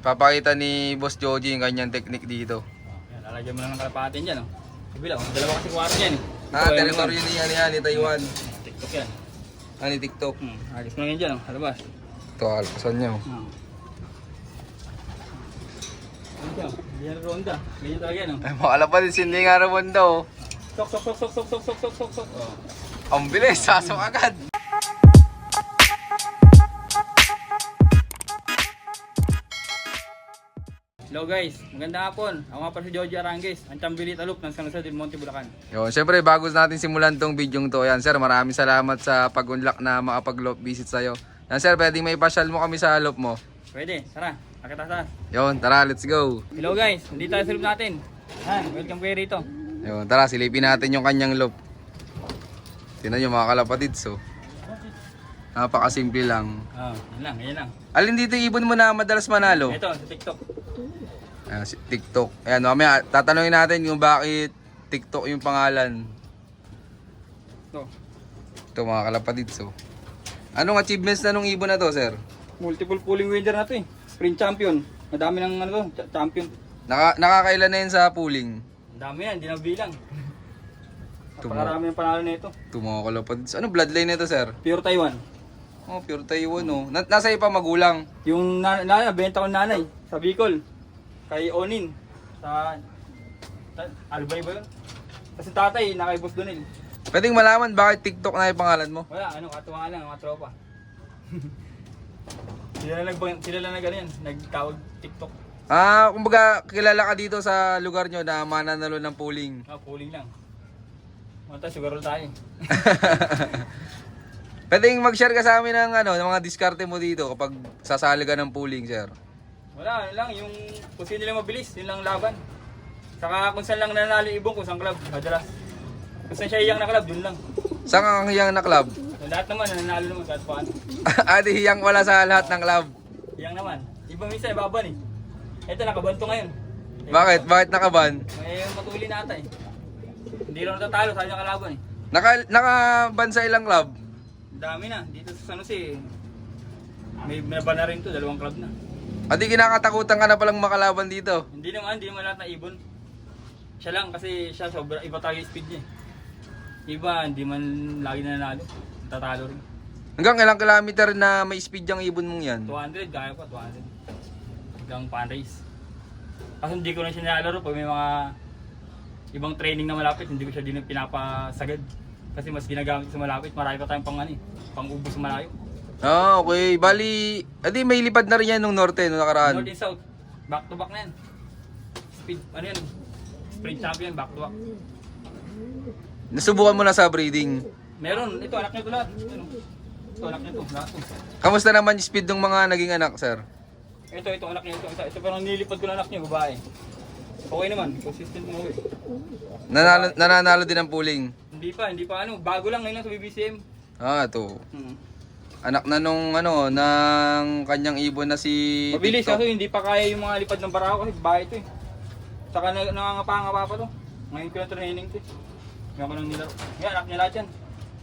Papakita ni Boss Joji yung kanyang technique dito. Yan, lalagyan mo lang ng kalapatin dyan. Kabila, dalawa kasi kwarto yan eh. Teritoryo niya ni Taiwan. TikTok yan. Ni TikTok. Alis mo lang yan dyan, halabas. Ito, alpasan niyo. Ganyan na ronda. Ganyan talaga yan. Ay, makala pa din, hindi nga naman daw. Sok. Ang bilis, sasok agad. Hello guys, magandang hapon. Ako nga pala si Joji Arangues, ang Chambili Talup ng San Jose del Monte, Bulacan. Yun, syempre bago natin simulan tong video to, yan sir, maraming salamat sa pag-unlock na makapag-loop visit sa'yo. Yan sir, pwedeng may pasyal mo kami sa loop mo. Pwede, tara, akitaas. Yun, tara, let's go. Hello guys, nandito tayo sa loop natin. Welcome kayo rito. Yun, tara, silipin natin yung kanyang loop. Tingnan nyo mga kalapatids, so. Napakasimple lang. Yan lang. Alin dito ibon mo na madalas manalo? Ito, sa TikTok. Ayan, si TikTok. Ayan, mamaya tatanungin natin yung bakit TikTok yung pangalan. Ito mga kalapatids, so. Anong achievements na nung ibon na to, sir? Multiple pooling winner na to eh. Sprint champion. Madami ng ano to, champion. Nakakailan na yun sa pooling? Ang dami yan, hindi na bilang. Napakarami ng panalo na ito. Ito mga kalapatids. Ano bloodline nito, sir? Pure Taiwan. Oh, pure Taiwan, oh. Nasa iyo pa magulang? Yung benta ko nanay sa Bicol. Kay Onin. Sa Albay ba yun? Kasi tatay, nakay Boss Donel. Pwedeng malaman bakit TikTok na yung pangalan mo? Wala, katuwaan lang, mga tropa. sila lang ganyan, nagtawag TikTok. Kumbaga kilala ka dito sa lugar nyo na mananalo ng pooling. Pooling lang. Mata, siguro tayo. Pwedeng mag-share ka sa amin ng ng mga diskarte mo dito kapag sasali ka ng pooling, sir. Wala, lang, yung kung sino lang mabilis, yun lang laban. Saka kung saan lang nanalo ibong, kung saan club, madalas. Kung saan siya iyang na club, yun lang. Saan ang hiyang na club? Lahat naman, nanalo naman kahit paano. Di hiyang wala sa lahat ng club. Iyang naman. Iba minsan, ibaban eh. Ito, nakabanto ngayon. Bakit? Bakit nakaban? May matuli na ata eh. Hindi lang natatalo, sa kanyang kalaban eh. Nakaban sa ilang club? Dami na. Dito sa San Jose, may ban na rin to, 2 club na. Di kinakatakutan ka na palang makalaban dito. Hindi naman lahat na ibon. Siya lang kasi siya sobra iba talaga yung speed niya. Iba hindi man lagi na nanalo. Tatalo rin. Hanggang ilang kilometer na may speed yung ibon mong yan? 200 kaya pa 200. Hanggang pan race. Kasi hindi ko na siya nilalaro pag may mga ibang training na malapit, hindi ko siya din pinapasagad. Kasi mas ginagamit sa malapit, marami pa tayong pang-ubos sa malayo. Okay. Bali, may lipad na rin yan nung norte, nung nakaraan. North and South, back to back na yan. Speed, sprint champion, back to back. Nasubukan mo na sa breeding. Meron, ito anak niya ito lahat. Ito anak niya ito, lahat ito. Kamusta naman yung speed ng mga naging anak, sir? Ito anak niya ito. Ito parang nilipad ko na anak niya, babae. Okay naman, consistent mo eh. Nananalo din ang pooling. Hindi pa bago lang ngayon lang sa BBCM. Ito. Anak na nung ng kanyang ibon na si Mabilis TikTok. kasi hindi pa kaya yung mga lipad ng barako kasi babae ito eh. Saka nangangapa-ngapa pa to. Ngayon ko na training to eh. Ngayon ko nang nilaro. Ngayon anak niya lahat yan.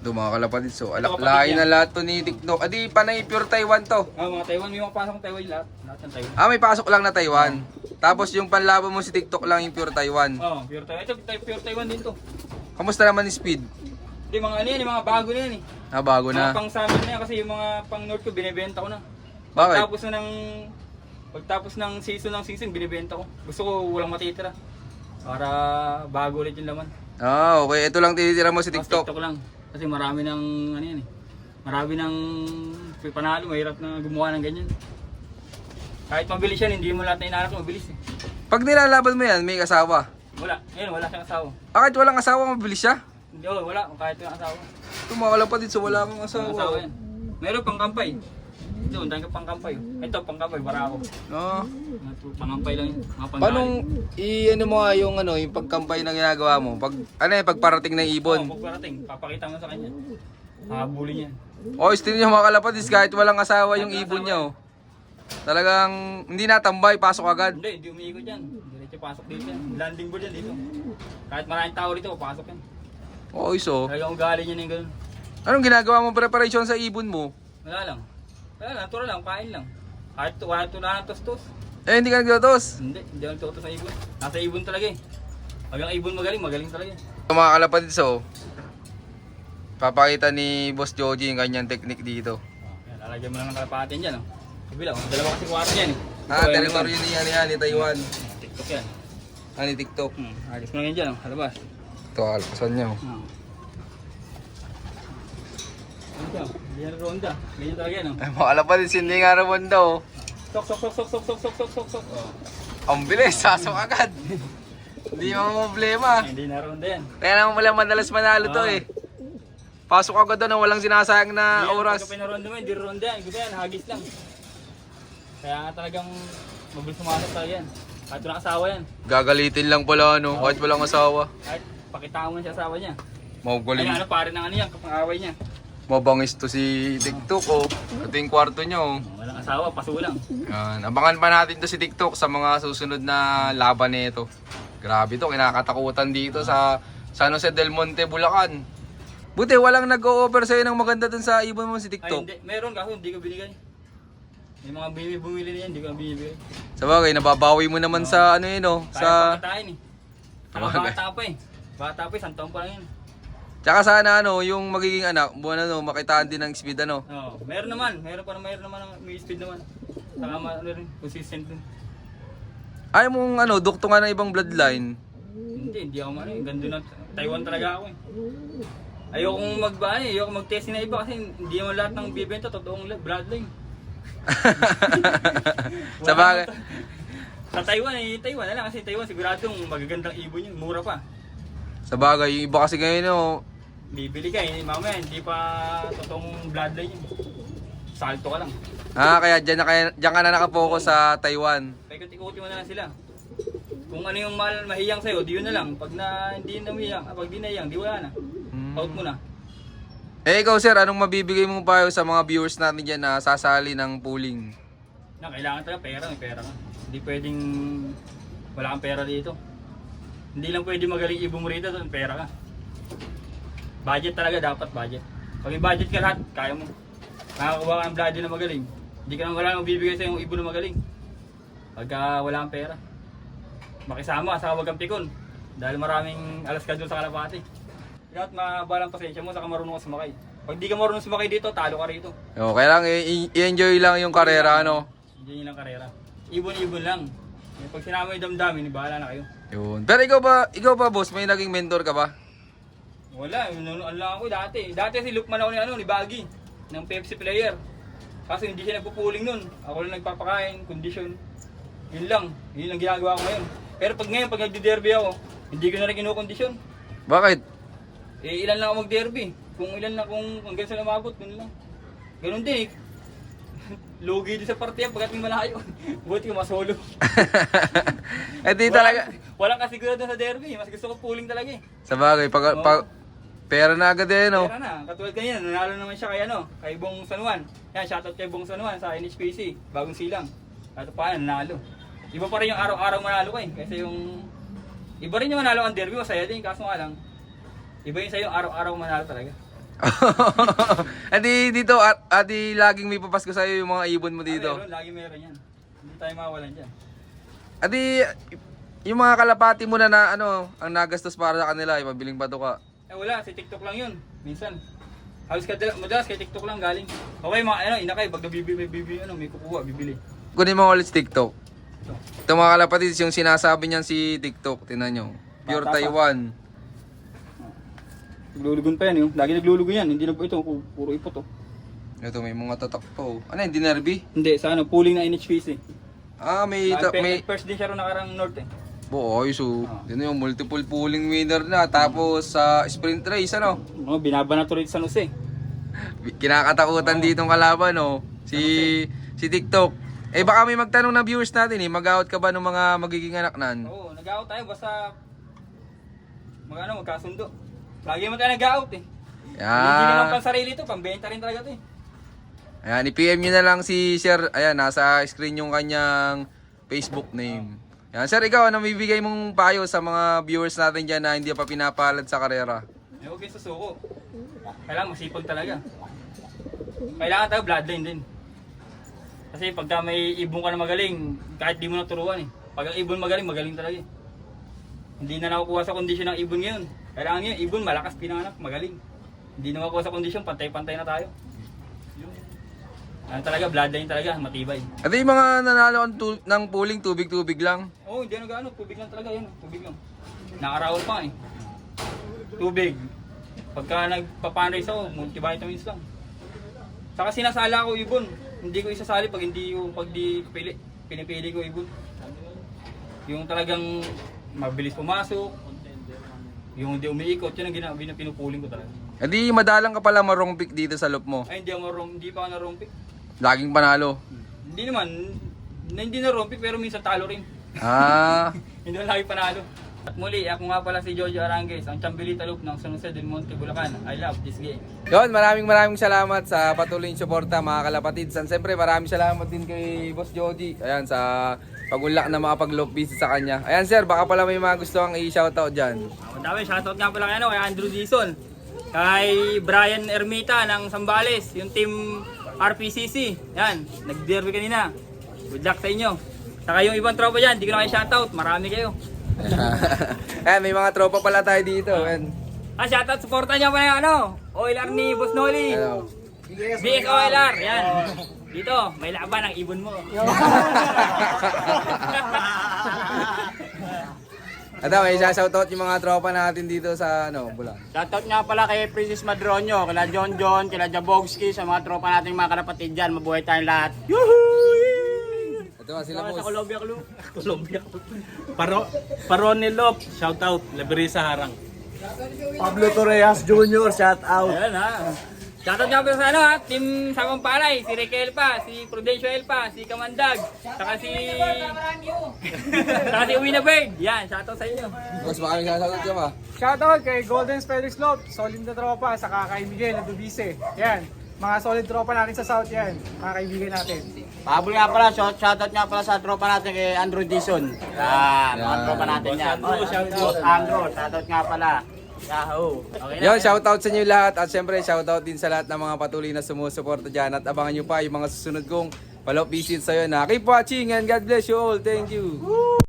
Mga kalapatid. So, Ito, lain kapatid na lahat to ni TikTok. Panay pure Taiwan to. Mga Taiwan, may mga pasok ng Taiwan lahat. Lahat ng Taiwan. May pasok lang na Taiwan. Tapos yung panlaban mo si TikTok lang yung pure Taiwan. Pure Taiwan. Ito, pure Taiwan din to. Kamusta naman yung speed? Hindi, mga yan, yung mga bago na yan eh. Bago na. Mga pang summer na yan kasi yung mga pang north ko binibenta ko na. Bakit? Pagtapos ng season, binibenta ko. Gusto ko walang matitira. Para bago ulit yung laman. Okay. Ito lang tinitira mo si TikTok. TikTok lang. Kasi marami ng yan eh. Marami ng panalo, mahirap na gumawa ng ganyan. Kahit mabilis yan, hindi mo lahat na inaanak mabilis eh. Pag nilalaban mo yan, may asawa. Wala. Ngayon, wala siyang asawa. Kahit walang asawa, mabilis siya? Hindi, wala. Kahit yung asawa. Ito mga kalapatid, so wala kang asawa. Walang asawa yan. Meron pang kampay. Ito, ang dami pang kampay. Ito, pang kampay, barako. Pangampay lang yun. Paano mo yung yung pagkampay na ginagawa mo? Pagparating ng ibon? Pagparating, papakita mo sa kanya. Habulin yan. Still nyo mga kalapatid, kahit walang asawa yung ibon niya. Talagang hindi natambay, pasok agad. Hindi umiikot yan. Diretso pasok dito yan. Landing board yan dito. Kahit maraming tao dito, pasok yan. So. Talagang ugali niya na yung ganun. Anong ginagawa mong preparation sa ibon mo? Wala lang, natural lang, kain lang. Kahit wala ng tostos. Eh, hindi ka nagtutos. Hindi ako nagtutos ng ibon. Nasa ibon talaga eh. Pag ang ibon magaling talaga eh. Mga kalapatid, so, papakita ni Boss Joji yung kanyang technique dito. Yan, lalagyan mo lang ng kalapatin dyan. Oh. Kabila, dalawa kasi kwarto yan eh. Territory ni ni Taiwan. TikTok yan. Ni TikTok. Ayos mo lang yan dyan, oh. Halabas. Ito, alpasan niya. Hindi yan ronda. Ganyan talaga yan. Oh. Ay, mga kalapatid, hindi nga naman daw. Sok. Oh. Ang bilis, sasok agad. Hindi mo problema. Hindi na ronda yan. Kaya naman wala madalas manalo to eh. Pasok agad doon, walang sinasayang na oras. Pagka pinaronda mo, hindi ronda yan. Gusto yan, hagis lang. Kaya nga talagang mabilis sumasok talaga yan. Kahit walang asawa yan. Gagalitin lang pala ano, kahit walang asawa. Kahit pakitaan mo na siya asawa niya. Maugaling. Ay ano, pare ng ano yan, kapang-away niya. Mabangis to si TikTok oh. Ito yung kwarto niya oh. Walang asawa, paso lang. Yan. Abangan pa natin to si TikTok sa mga susunod na laban nito. Grabe to, kinakatakutan dito sa San Jose del Monte, Bulacan. Buti walang nag-o-offer sa'yo ng maganda dun sa ibon mo si Ay TikTok. hindi, meron kasi hindi ko binigay. May mga bumili na yan, hindi ko na binibigay. Sa bagay, nababawi mo naman sa ano yun oh. Kaya Sa... pagkatain eh. Saka Sabagay. bata pa eh. Bata pa eh, santong pa lang yun. Tsaka sana ano, yung magiging anak, buwan ano, makitaan din ng speed ano. Oo, meron naman may speed naman. Saka ano rin, consistent rin. Ayaw mong ano, duktungan ng ibang bloodline. Hindi ako man eh. Ganda na, Taiwan talaga ako eh. Ayokong ayokong mag-test na iba kasi hindi naman lahat ng bibenta totoong bloodline. Sa bagay. Sa Taiwan na lang kasi Taiwan siguradong magagandang ibon yun, mura pa. Sa bagay, yung iba kasi ngayon oh, Bibili ka mamaya hindi pa totoong bloodline yun. Salto ka lang. kaya dyan ka na nakapokus sa Taiwan. Paikot-ikutin mo na lang sila. Kung ano yung mahiyang sa'yo, di yun na lang. Pag hindi na mahiyang, pag di nahiyang, di wala na. Out mo na. Eh ikaw sir, anong mabibigay mong payo sa mga viewers natin dyan na sasali ng pooling? Kailangan talaga pera, may pera ka. Hindi pwedeng wala kang pera dito. Hindi lang pwede magaling ibon mo rito, may pera ka. Budget talaga, dapat budget. Pag may budget ka lahat, kaya mo. Nakakakuha ka ng blood na magaling. Hindi ka naman wala nang bibigay sa yung ibon na magaling. Pagka wala kang pera. Makisama, saka wag kang pikon. Dahil maraming alas ka doon sa kalapati. Dapat mabalang pasensya mo, saka marunong ka sumakay. Pag di ka marunong sumakay dito, talo ka rito. Yo, kailangan i-enjoy lang yung karera ano. Hindi lang karera. Ibon-ibon lang. Pag sinama yung damdamin, bahala na kayo. Yun. Pero ikaw ba boss, may naging mentor ka ba? Wala, ano lang ako dati. Dati si Lukman ako ni Baggy, ng Pepsi player. Kasi hindi siya nagpupuling nun. Ako lang nagpapakain, kondisyon. Yun lang ginagawa ko ngayon. Pero pag nagdi-derby ako, hindi ko na rin kinukondisyon. Bakit? Ilan lang ako mag-derby. Kung hanggang sa lumabot, yun lang. Ganun din eh. Lugi din sa partiyan pagkat may malayo. Buti ko masolo. Eh di talaga. Walang kasigurado sa derby. Mas gusto ko pooling talaga eh. Sa bagay, pera na agad eh no. Pera na. Katulad kanina, nanalo naman siya kay Bong San Juan. Yan, shoutout kay Bong San Juan sa NHPC. Bagong silang. At pa nanalo. Iba pa rin yung araw-araw manalo ko eh. Kasi yung... Iba rin yung manalo ang derby, masaya din. Kaso nga lang, iba yung sa'yo araw-araw manalo talaga. Adi dito, adi laging may papasko sa'yo yung mga ibon mo dito. Meron, lagi meron yan. Hindi tayo mawalan dyan. Adi, yung mga kalapati mo na ano, ang nagastos para sa kanila, mabiling bato ka. Wala, si TikTok lang yun. Minsan. Halos madalas kay TikTok lang galing. Okay, mga inakay, pag may kukuha, bibili. Kunin mo ulit si TikTok. Ito. Ito mga kalapatid, yung sinasabi niyan si TikTok, tinan nyo. Pure Bata pa. Taiwan. Naglulugon pa yan yun. Lagi naglulugon yan. Hindi na po ito. Puro ipot oh. Ito, may mga tatak po. Ano yun, dinerby? Hindi, sa pooling na NHPC. May First din siya rin nakarang north eh. boy, so, yun yung multiple pooling winner na. Tapos sa sprint race, ano? Binabanato rin sa San Jose. Kinakatakutan ditong kalaban, no? Si TikTok. Eh baka may magtanong na viewers natin eh, mag-out ka ba ng mga magiging anak nan? Oo, nag-out tayo basta magkasundo. Lagi naman tayo nag-out eh. Hindi naman pang sarili to, pambenta rin talaga to eh. Ayan, i-PM nyo na lang si Sir. Ayan, nasa screen yung kanyang Facebook name. Ayan, Sir, ikaw, ano bibigay mong payo sa mga viewers natin dyan na hindi pa pinapalad sa karera? Okay, susuko. Kailangan masipag talaga. Kailangan tayo bloodline din. Kasi pagka may ibon ka na magaling, kahit di mo naturuan eh. Pag ang ibon magaling, magaling talaga eh. Hindi na nakukuha sa kondisyon ng ibon ngayon. Kailangan yun, ibon malakas pinanganak, magaling. Hindi na makukuha sa kondisyon, pantay-pantay na tayo. Ano talaga, bloodline talaga, matibay. Ito yung mga nanalo ng pooling, tubig-tubig lang. Oo, hindi na gaano, tubig lang talaga yan, tubig lang. Nakarawal pa eh. Tubig. Pagka nagpa-fundraise ako, multivitamins lang. Saka sinasala ko ibon. Hindi ko isasali pag di pinipili ko ibon. Yung talagang mabilis pumasok, yung hindi umiikot, yun ang pinupuling ko talaga. Hindi madalang ka pala marongpik dito sa loop mo. Ay, hindi pa ako narumpik. Laging panalo. Hindi naman, hindi narumpik pero minsan talo rin. Ah. Hindi na lagi panalo. At muli, ako nga pala si Jojo Arangues, ang Chambilita Loop ng San Jose del Monte, Bulacan. I love this game. Yon, maraming salamat sa patuloy yung suporta mga kalapatids. And siyempre maraming salamat din kay Boss Jody. Ayan, sa pag-unlock na makapag-loop visit sa kanya. Ayan sir, baka pala may mga gusto kang i-shoutout dyan. Ang dami, shoutout nga pala kay Andrew Dizon. Kay Brian Ermita ng Zambales, yung team RPCC. Yan, nag-derby kanina. Good luck sa inyo. Saka yung ibang tropa dyan, hindi ko na kayo shoutout. Marami kayo. Ayan, may mga tropa pala tayo dito. Ayan. Shoutout, supportan nyo pa yung OLR ni Boss Noli. Hello. BS OLR, yan. Dito, may laban ang ibon mo. Ito, may shoutout yung mga tropa natin dito sa Bulacan. Shoutout nga pala kay Princess Madronio, kila John, kila Jabowski, sa mga tropa nating mga kalapatid dyan. Mabuhay tayong lahat. Ito nga sila Sa boss. Colombia. Paronilop, shoutout. Labrisa Harang. Pablo Torreas Jr., shoutout. Ayan ha. Shoutout nga pala sa Team Sakong Palay, si Rikel pa, si Prudencio pa, si Kamandag, saka si Winabird. Yan, shoutout sa inyo. Boss, baka may shoutout ka pa. Shoutout kay Golden Spelling Slope, solid na tropa, saka kay Miguel na Dubise. Yan, mga solid tropa natin sa South yan, mga kaibigan natin. Pablo nga pala, shoutout nga pala sa tropa natin kay Andrew Dizon. Mga tropa natin yan. Boss Andrew, shoutout nga pala. Yahoo! Okay na. Yon, shoutout sa inyo lahat at syempre shoutout din sa lahat ng mga patuloy na sumusuporta dyan at abangan nyo pa yung mga susunod kong follow-up visit sa'yo na keep watching and God bless you all. Thank you!